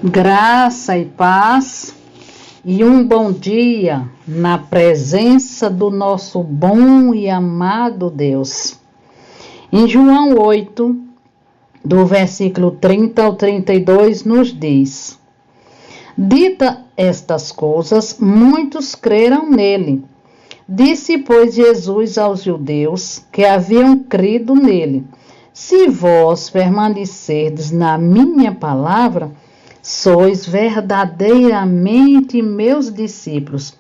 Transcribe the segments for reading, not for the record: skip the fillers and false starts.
Graça e paz e um bom dia na presença do nosso bom e amado Deus. Em João 8, do versículo 30 ao 32, nos diz: Dita estas coisas, muitos creram nele. Disse, pois, Jesus aos judeus que haviam crido nele: Se vós permanecerdes na minha palavra, sois verdadeiramente meus discípulos,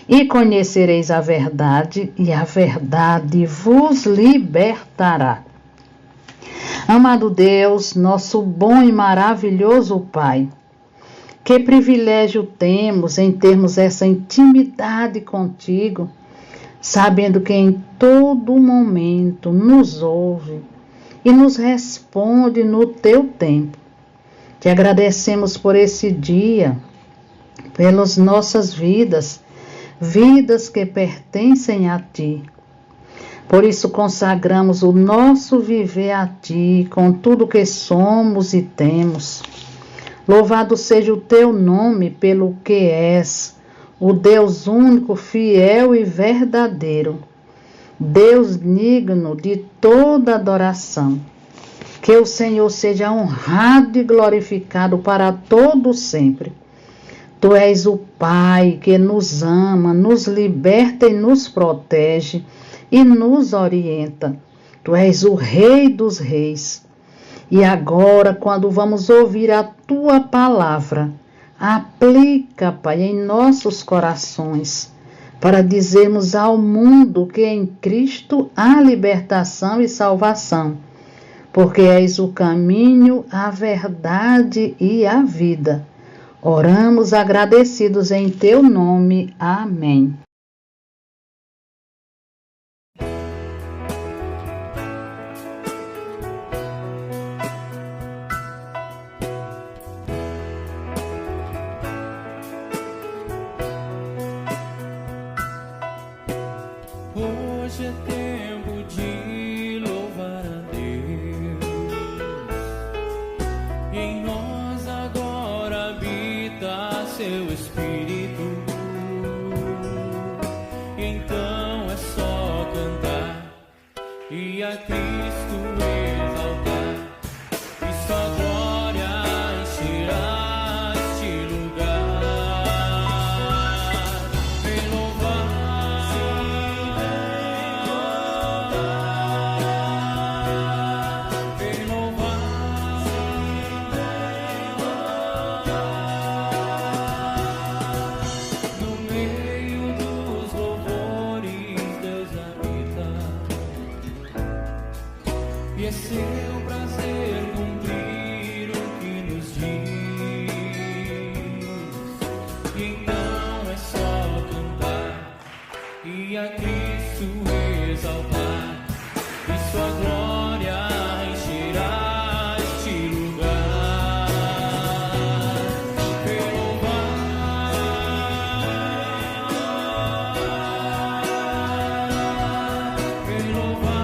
e conhecereis a verdade, e a verdade vos libertará. Amado Deus, nosso bom e maravilhoso Pai, que privilégio temos em termos essa intimidade contigo, sabendo que em todo momento nos ouve e nos responde no teu tempo. Te agradecemos por esse dia, pelas nossas vidas que pertencem a Ti. Por isso consagramos o nosso viver a Ti, com tudo que somos e temos. Louvado seja o Teu nome pelo que és, o Deus único, fiel e verdadeiro, Deus digno de toda adoração. Que o Senhor seja honrado e glorificado para todo sempre. Tu és o Pai que nos ama, nos liberta e nos protege e nos orienta. Tu és o Rei dos Reis. E agora, quando vamos ouvir a Tua palavra, aplica, Pai, em nossos corações, para dizermos ao mundo que em Cristo há libertação e salvação, porque és o caminho, a verdade e a vida. Oramos agradecidos em Teu nome. Amém. Hoje é tempo de louvar a Deus. Em nós agora habita Seu Espírito. Então é só cantar e a Cristo exaltar, e sua glória encherá este lugar. Vem louvar, vem louvar, no meio dos louvores Deus habita, e é seu prazer cumprir o que nos diz. E então é só cantar e a Cristo exaltar, e sua glória encherá este lugar. Vem louvar, vem louvar,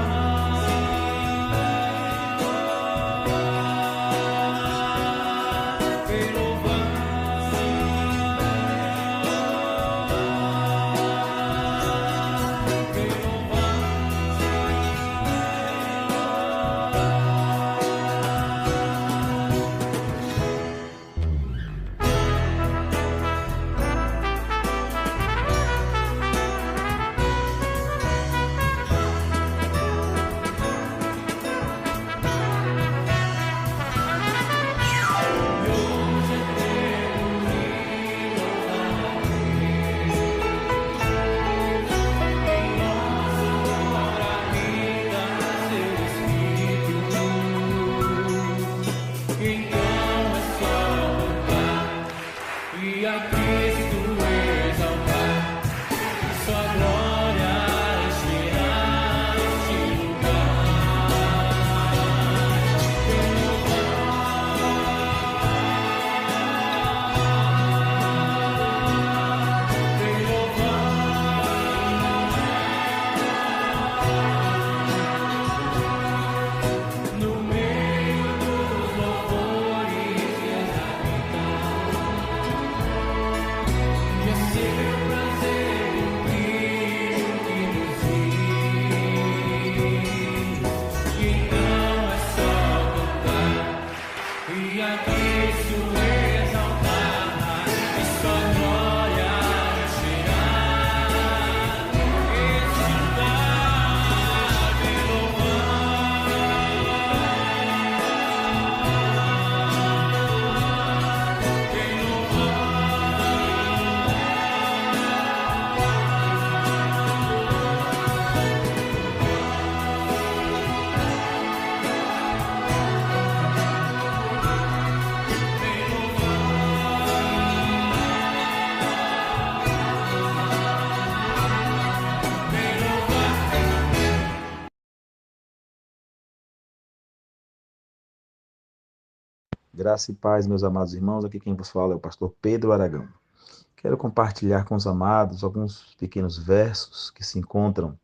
Graça e paz, meus amados irmãos. Aqui quem vos fala é o pastor Pedro Aragão. Quero compartilhar com os amados alguns pequenos versos que se encontram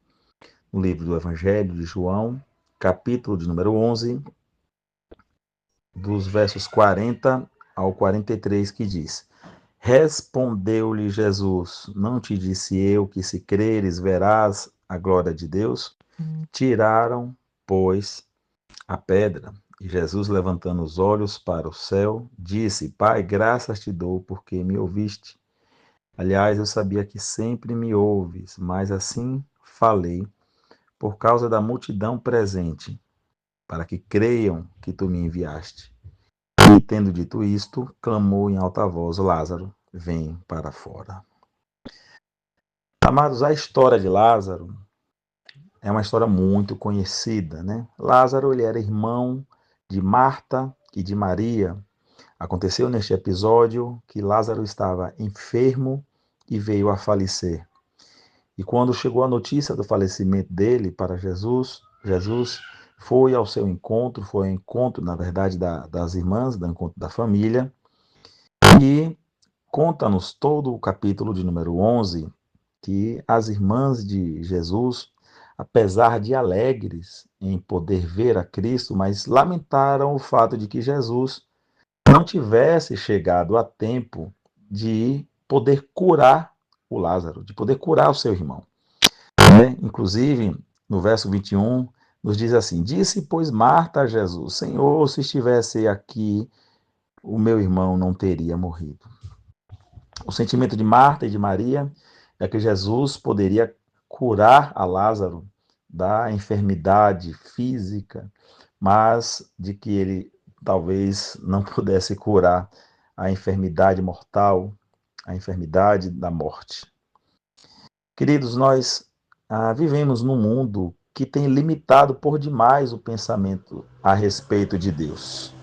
no livro do Evangelho de João, capítulo de número 11, dos versos 40 ao 43, que diz: Respondeu-lhe Jesus: Não te disse eu que se creres verás a glória de Deus? Tiraram, pois, a pedra. E Jesus, levantando os olhos para o céu, disse: Pai, graças te dou porque me ouviste. Aliás, eu sabia que sempre me ouves, mas assim falei por causa da multidão presente, para que creiam que tu me enviaste. E tendo dito isto, clamou em alta voz: Lázaro, vem para fora. Amados, a história de Lázaro é uma história muito conhecida, né? Lázaro, ele era irmão de Marta e de Maria. Aconteceu neste episódio que Lázaro estava enfermo e veio a falecer. E quando chegou a notícia do falecimento dele para Jesus, Jesus foi ao seu encontro, foi ao encontro, na verdade, das irmãs, do encontro da família, e conta-nos todo o capítulo de número 11, que as irmãs de Jesus, apesar de alegres em poder ver a Cristo, mas lamentaram o fato de que Jesus não tivesse chegado a tempo de poder curar o Lázaro, de poder curar o seu irmão. Inclusive, no verso 21, nos diz assim: Disse, pois, Marta a Jesus: Senhor, se estivesse aqui, o meu irmão não teria morrido. O sentimento de Marta e de Maria é que Jesus poderia curar a Lázaro da enfermidade física, mas de que ele talvez não pudesse curar a enfermidade mortal, a enfermidade da morte. Queridos, nós vivemos num mundo que tem limitado por demais o pensamento a respeito de Deus.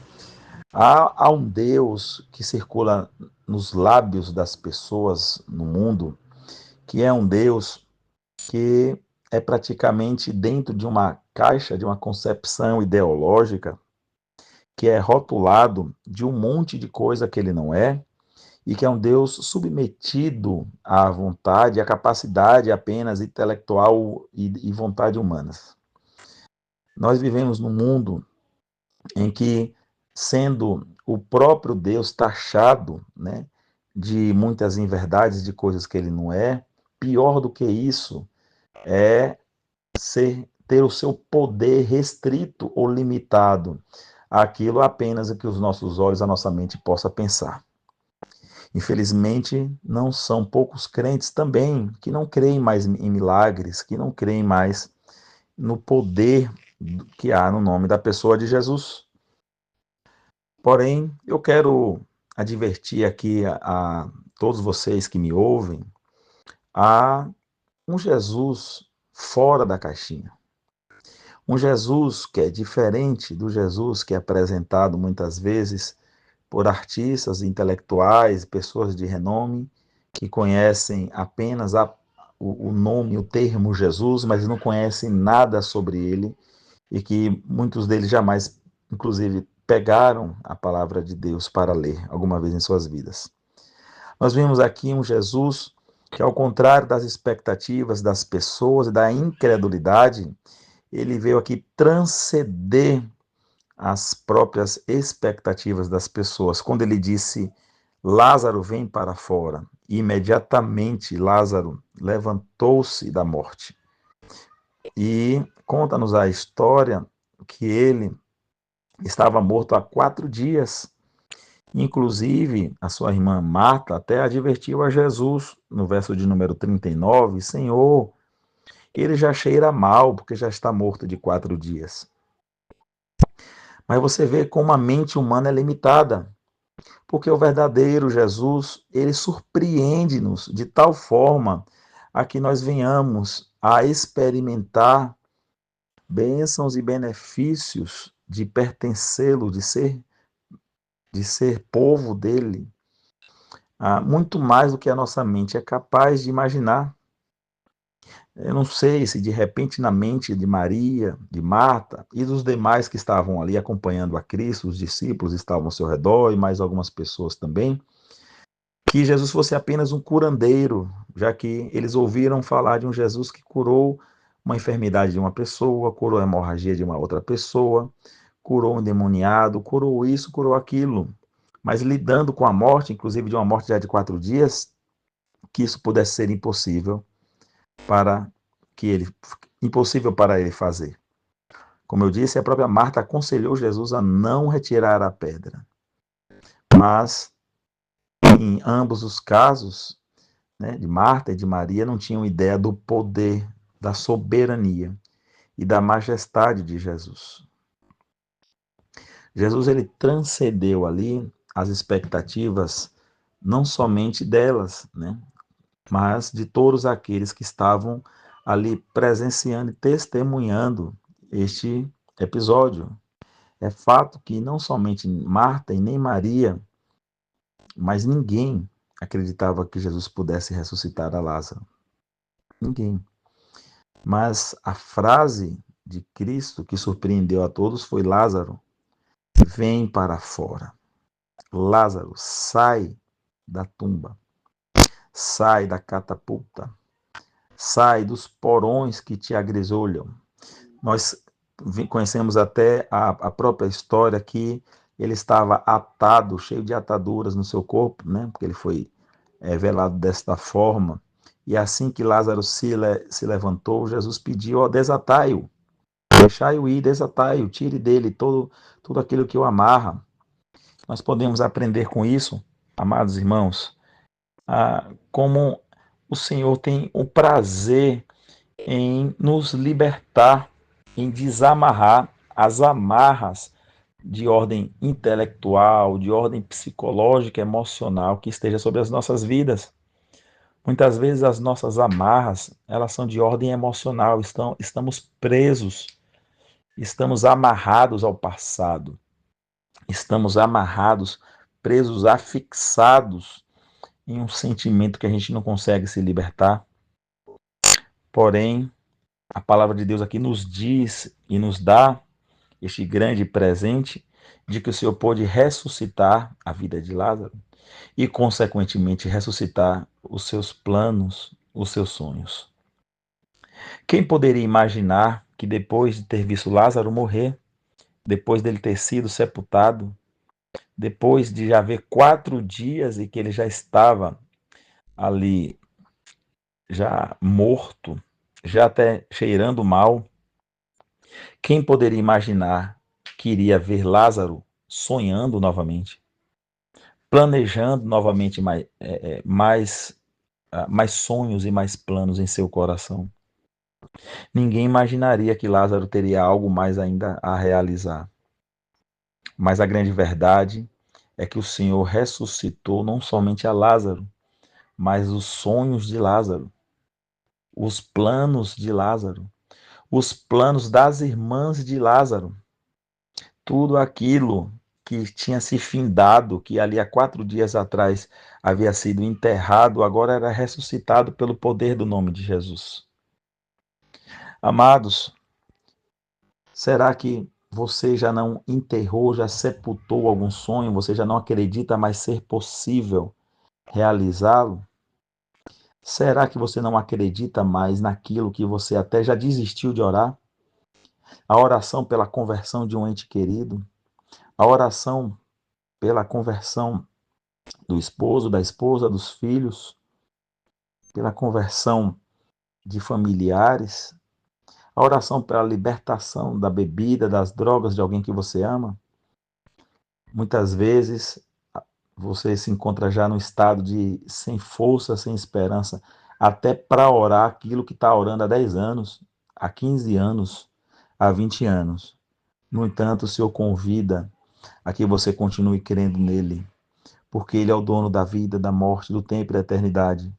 Há um Deus que circula nos lábios das pessoas no mundo, que é um Deus que é praticamente dentro de uma caixa, de uma concepção ideológica, que é rotulado de um monte de coisa que ele não é, e que é um Deus submetido à vontade, à capacidade apenas intelectual e vontade humanas. Nós vivemos num mundo em que, sendo o próprio Deus taxado, né, de muitas inverdades, de coisas que ele não é, pior do que isso é ter o seu poder restrito ou limitado àquilo apenas que os nossos olhos, a nossa mente possa pensar. Infelizmente, não são poucos crentes também que não creem mais em milagres, que não creem mais no poder que há no nome da pessoa de Jesus. Porém, eu quero advertir aqui a todos vocês que me ouvem a um Jesus fora da caixinha. Um Jesus que é diferente do Jesus que é apresentado muitas vezes por artistas, intelectuais, pessoas de renome, que conhecem apenas o nome, o termo Jesus, mas não conhecem nada sobre ele, e que muitos deles jamais, inclusive, pegaram a palavra de Deus para ler alguma vez em suas vidas. Nós vimos aqui um Jesus que, ao contrário das expectativas das pessoas e da incredulidade, ele veio aqui transcender as próprias expectativas das pessoas. Quando ele disse: Lázaro, vem para fora, imediatamente Lázaro levantou-se da morte. E conta-nos a história que ele estava morto há 4 dias. Inclusive, a sua irmã Marta até advertiu a Jesus, no verso de número 39, Senhor, ele já cheira mal, porque já está morto de 4 dias. Mas você vê como a mente humana é limitada, porque o verdadeiro Jesus, ele surpreende-nos de tal forma a que nós venhamos a experimentar bênçãos e benefícios de pertencê-lo, de ser povo dele, muito mais do que a nossa mente é capaz de imaginar. Eu não sei se de repente na mente de Maria, de Marta e dos demais que estavam ali acompanhando a Cristo, os discípulos estavam ao seu redor e mais algumas pessoas também, que Jesus fosse apenas um curandeiro, já que eles ouviram falar de um Jesus que curou uma enfermidade de uma pessoa, curou a hemorragia de uma outra pessoa, curou um endemoniado, curou isso, curou aquilo. Mas lidando com a morte, inclusive de uma morte já de 4 dias, que isso pudesse ser para impossível para ele fazer. Como eu disse, a própria Marta aconselhou Jesus a não retirar a pedra. Mas em ambos os casos, né, de Marta e de Maria, não tinham ideia do poder, da soberania e da majestade de Jesus. Jesus ele transcendeu ali as expectativas não somente delas, né, mas de todos aqueles que estavam ali presenciando e testemunhando este episódio. É fato que não somente Marta e nem Maria, mas ninguém acreditava que Jesus pudesse ressuscitar a Lázaro. Ninguém. Mas a frase de Cristo que surpreendeu a todos foi: Lázaro, vem para fora. Lázaro, sai da tumba. Sai da catapulta. Sai dos porões que te agrisolham. Nós conhecemos até a própria história que ele estava atado, cheio de ataduras no seu corpo, né? Porque ele foi velado desta forma. E assim que Lázaro se levantou, Jesus pediu: ó, desatai-o, deixai-o ir, desatai-o, tire dele tudo aquilo que o amarra. Nós podemos aprender com isso, amados irmãos, como o Senhor tem o prazer em nos libertar, em desamarrar as amarras de ordem intelectual, de ordem psicológica, emocional que esteja sobre as nossas vidas. Muitas vezes as nossas amarras, elas são de ordem emocional, estamos presos, estamos amarrados ao passado, estamos amarrados, presos, afixados em um sentimento que a gente não consegue se libertar. Porém, a palavra de Deus aqui nos diz e nos dá este grande presente de que o Senhor pôde ressuscitar a vida de Lázaro e, consequentemente, ressuscitar os seus planos, os seus sonhos. Quem poderia imaginar que depois de ter visto Lázaro morrer, depois dele ter sido sepultado, depois de já haver 4 dias e que ele já estava ali, já morto, já até cheirando mal, quem poderia imaginar que iria ver Lázaro sonhando novamente, planejando novamente mais sonhos e mais planos em seu coração? Ninguém imaginaria que Lázaro teria algo mais ainda a realizar. Mas a grande verdade é que o Senhor ressuscitou não somente a Lázaro, mas os sonhos de Lázaro, os planos de Lázaro, os planos das irmãs de Lázaro. Tudo aquilo que tinha se findado, que ali há 4 dias atrás havia sido enterrado, agora era ressuscitado pelo poder do nome de Jesus. Amados, será que você já não enterrou, já sepultou algum sonho? Você já não acredita mais ser possível realizá-lo? Será que você não acredita mais naquilo que você até já desistiu de orar? A oração pela conversão de um ente querido, a oração pela conversão do esposo, da esposa, dos filhos, pela conversão de familiares, a oração pela libertação da bebida, das drogas de alguém que você ama. Muitas vezes você se encontra já no estado de sem força, sem esperança, até para orar aquilo que está orando há 10 anos, há 15 anos, há 20 anos. No entanto, o Senhor convida a que você continue crendo nele, porque ele é o dono da vida, da morte, do tempo e da eternidade.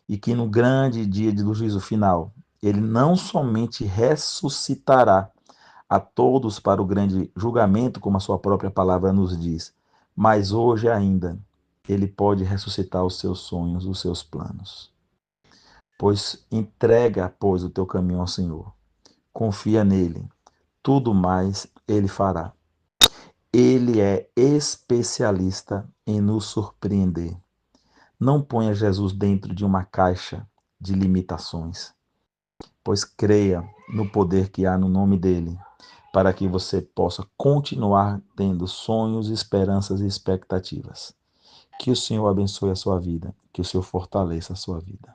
E que no grande dia do juízo final, ele não somente ressuscitará a todos para o grande julgamento, como a sua própria palavra nos diz, mas hoje ainda ele pode ressuscitar os seus sonhos, os seus planos. pois entrega, pois, o teu caminho ao Senhor. Confia nele, tudo mais ele fará. Ele é especialista em nos surpreender. Não ponha Jesus dentro de uma caixa de limitações, pois creia no poder que há no nome dele, para que você possa continuar tendo sonhos, esperanças e expectativas. Que o Senhor abençoe a sua vida, que o Senhor fortaleça a sua vida.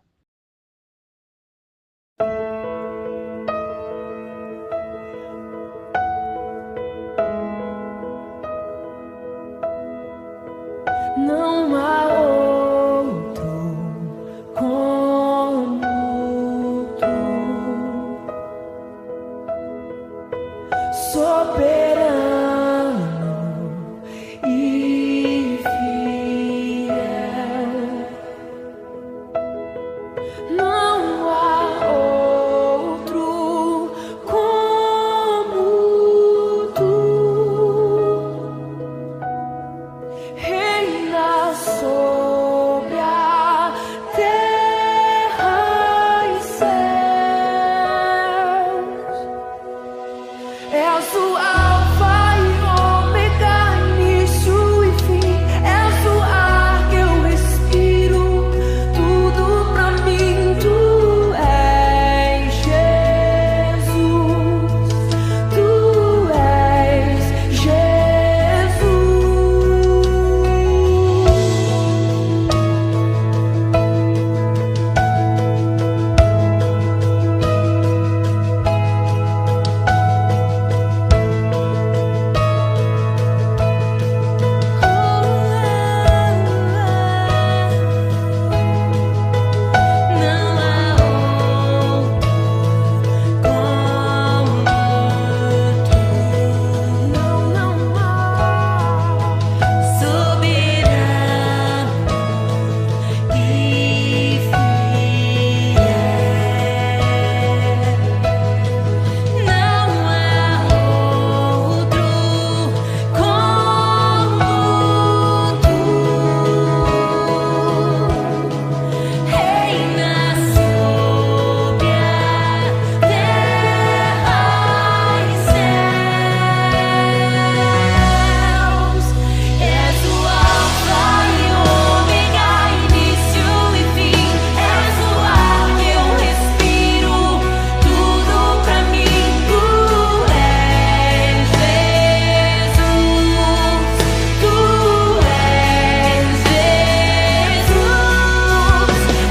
Não há outro como tu, soberano e fiel. Não há outro como tu. Reina sobre a terra e céus. És o Alfa e Ômega, início e fim. És o ar que eu respiro, tudo pra mim. Tu és Jesus, tu és Jesus. Não há outro como tu. Não há. Soberano e fiel. Não há outro como tu. Reina sobre a terra e céus. És o Alfa e Ômega, início e fim. És o ar que eu respiro, tudo pra mim. Tu és Jesus, tu és Jesus.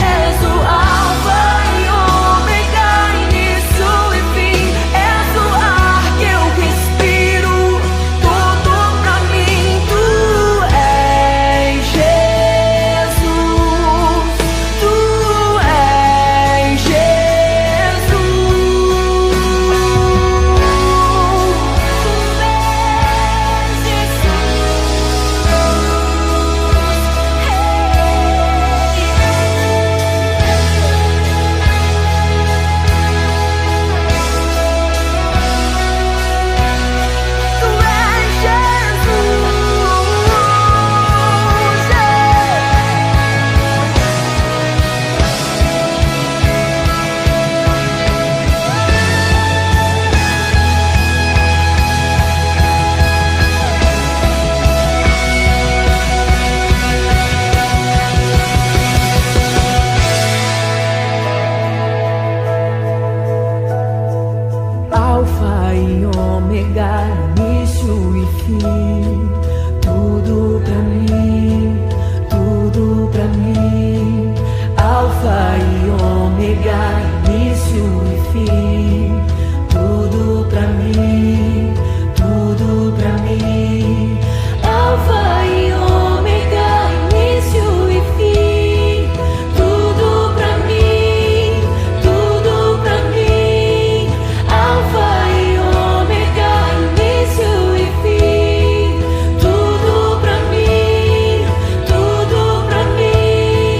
És o Alfa e Ômega, início e fim. És o ar que eu respiro, tudo pra mim. Tu és Jesus, tu és Alfa e Ômega, início e fim. Tudo pra mim, tudo pra mim. Alfa e Ômega, início e fim. Tudo pra mim, tudo pra mim. Alfa e Ômega, início e fim. Tudo pra mim, tudo pra mim. Alfa e Ômega, início e fim. Tudo pra mim, tudo pra mim.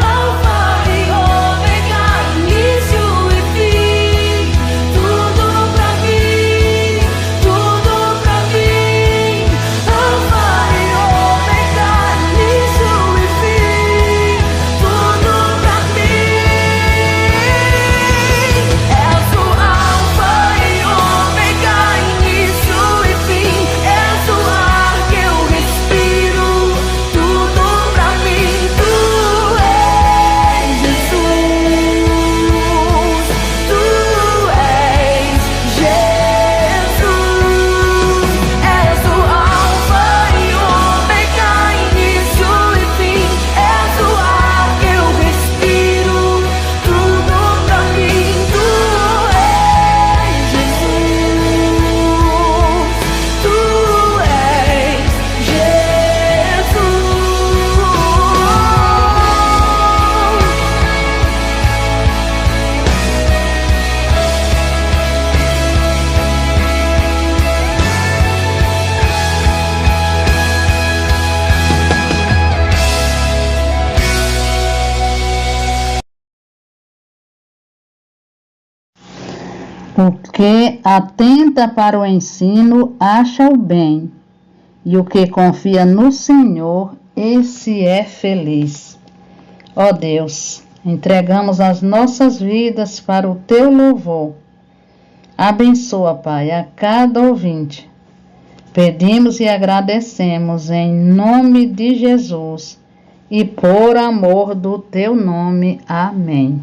Alfa e Ômega, início e fim. O que atenta para o ensino acha o bem, e o que confia no Senhor, esse é feliz. Ó Deus, entregamos as nossas vidas para o teu louvor. Abençoa, Pai, a cada ouvinte. Pedimos e agradecemos em nome de Jesus e por amor do teu nome. Amém.